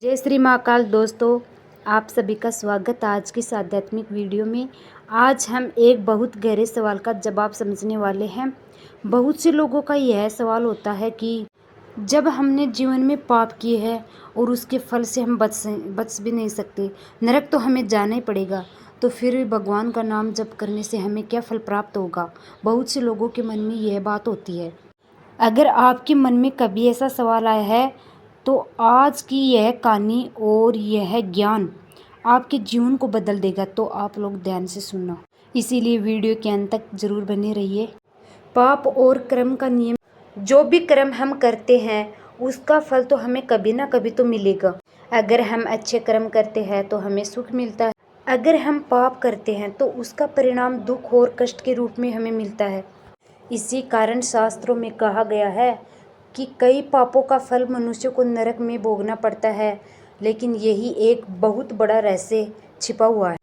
जय श्री महाकाल दोस्तों, आप सभी का स्वागत आज की इस आध्यात्मिक वीडियो में। आज हम एक बहुत गहरे सवाल का जवाब समझने वाले हैं। बहुत से लोगों का यह सवाल होता है कि जब हमने जीवन में पाप किए हैं और उसके फल से हम बच भी नहीं सकते, नरक तो हमें जाना ही पड़ेगा, तो फिर भी भगवान का नाम जप करने से हमें क्या फल प्राप्त होगा। बहुत से लोगों के मन में यह बात होती है। अगर आपके मन में कभी ऐसा सवाल आया है तो आज की यह कहानी और यह ज्ञान आपके जीवन को बदल देगा, तो आप लोग ध्यान से सुनना, इसीलिए वीडियो के अंत तक जरूर बने रहिए। पाप और कर्म का नियम, जो भी कर्म हम करते हैं उसका फल तो हमें कभी ना कभी तो मिलेगा। अगर हम अच्छे कर्म करते हैं तो हमें सुख मिलता है, अगर हम पाप करते हैं तो उसका परिणाम दुख और कष्ट के रूप में हमें मिलता है। इसी कारण शास्त्रों में कहा गया है कि कई पापों का फल मनुष्य को नरक में भोगना पड़ता है, लेकिन यही एक बहुत बड़ा रहस्य छिपा हुआ है।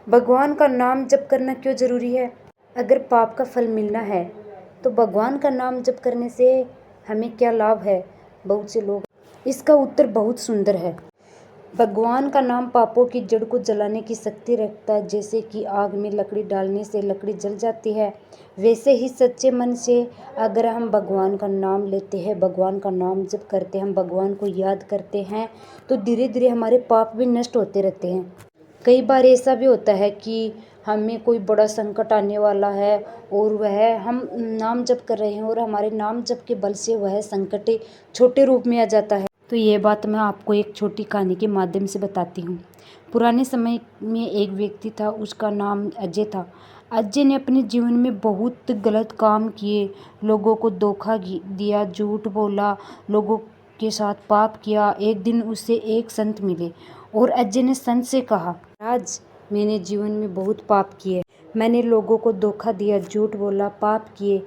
भगवान का नाम जप करना क्यों जरूरी है? अगर पाप का फल मिलना है तो भगवान का नाम जप करने से हमें क्या लाभ है? बहुत से लोग, इसका उत्तर बहुत सुंदर है। भगवान का नाम पापों की जड़ को जलाने की शक्ति रखता है। जैसे कि आग में लकड़ी डालने से लकड़ी जल जाती है, वैसे ही सच्चे मन से अगर हम भगवान का नाम लेते हैं, भगवान का नाम जप करते हैं, हम भगवान को याद करते हैं, तो धीरे धीरे हमारे पाप भी नष्ट होते रहते हैं। कई बार ऐसा भी होता है कि हमें कोई बड़ा संकट आने वाला है और वह हम नाम जप कर रहे हैं और हमारे नाम जप के बल से वह संकट छोटे रूप में आ जाता है। तो ये बात मैं आपको एक छोटी कहानी के माध्यम से बताती हूँ। पुराने समय में एक व्यक्ति था, उसका नाम अजय था। अजय ने अपने जीवन में बहुत गलत काम किए, लोगों को धोखा दिया, झूठ बोला, लोगों के साथ पाप किया। एक दिन उसे एक संत मिले और अजय ने संत से कहा, आज मैंने जीवन में बहुत पाप किए, मैंने लोगों को धोखा दिया, झूठ बोला, पाप किए,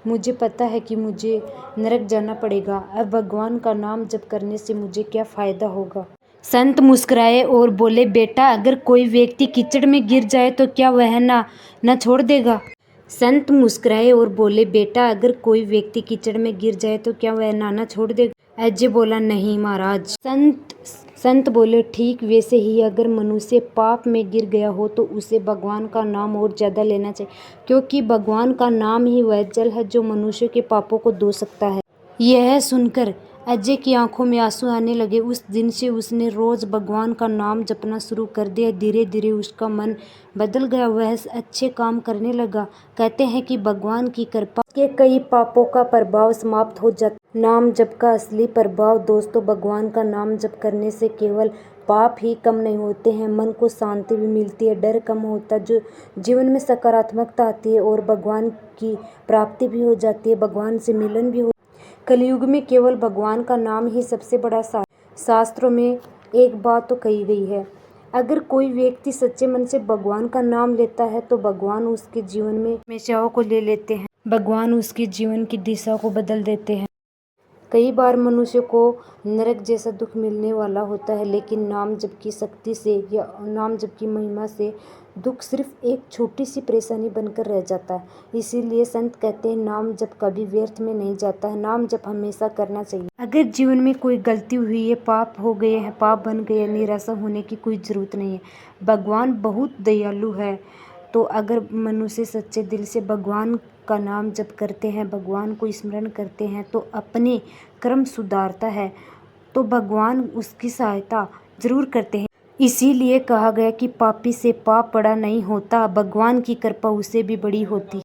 मुझे पता है कि मुझे नरक जाना पड़ेगा। अब भगवान का नाम जप करने से मुझे क्या फ़ायदा होगा? संत मुस्कुराए और बोले, बेटा, अगर कोई व्यक्ति कीचड़ में गिर जाए तो क्या वह ना छोड़ देगा? संत मुस्कुराए और बोले, बेटा, अगर कोई व्यक्ति कीचड़ में गिर जाए तो क्या वह नहाना छोड़ देगा? अजय बोला, नहीं महाराज। संत बोले, ठीक वैसे ही अगर मनुष्य पाप में गिर गया हो तो उसे भगवान का नाम और ज़्यादा लेना चाहिए, क्योंकि भगवान का नाम ही वह जल है जो मनुष्य के पापों को धो सकता है। यह सुनकर अजय की आंखों में आंसू आने लगे। उस दिन से उसने रोज भगवान का नाम जपना शुरू कर दिया। धीरे धीरे उसका मन बदल गया, वह अच्छे काम करने लगा। कहते हैं कि भगवान की कृपा के कई पापों का प्रभाव समाप्त हो जाता। नाम जप का असली प्रभाव दोस्तों, भगवान का नाम जप करने से केवल पाप ही कम नहीं होते हैं, मन को शांति भी मिलती है, डर कम होता है, जो जीवन में सकारात्मकता आती है और भगवान की प्राप्ति भी हो जाती है, भगवान से मिलन भी हो। कलयुग में केवल भगवान का नाम ही सबसे बड़ा शास्त्रों में एक बात तो कही गई है, अगर कोई व्यक्ति सच्चे मन से भगवान का नाम लेता है तो भगवान उसके जीवन में समस्याओं को ले लेते हैं, भगवान उसके जीवन की दिशा को बदल देते हैं। कई बार मनुष्य को नरक जैसा दुख मिलने वाला होता है, लेकिन नाम जप की शक्ति से या नाम जप की महिमा से दुख सिर्फ एक छोटी सी परेशानी बनकर रह जाता है। इसीलिए संत कहते हैं, नाम जप कभी व्यर्थ में नहीं जाता है, नाम जप हमेशा करना चाहिए। अगर जीवन में कोई गलती हुई है, पाप हो गए हैं, पाप बन गए, निराशा होने की कोई ज़रूरत नहीं है। भगवान बहुत दयालु है, तो अगर मनुष्य सच्चे दिल से भगवान का नाम जप करते हैं, भगवान को स्मरण करते हैं, तो अपने कर्म सुधारता है, तो भगवान उसकी सहायता जरूर करते हैं। इसीलिए कहा गया कि पापी से पाप बड़ा नहीं होता, भगवान की कृपा उससे भी बड़ी होती।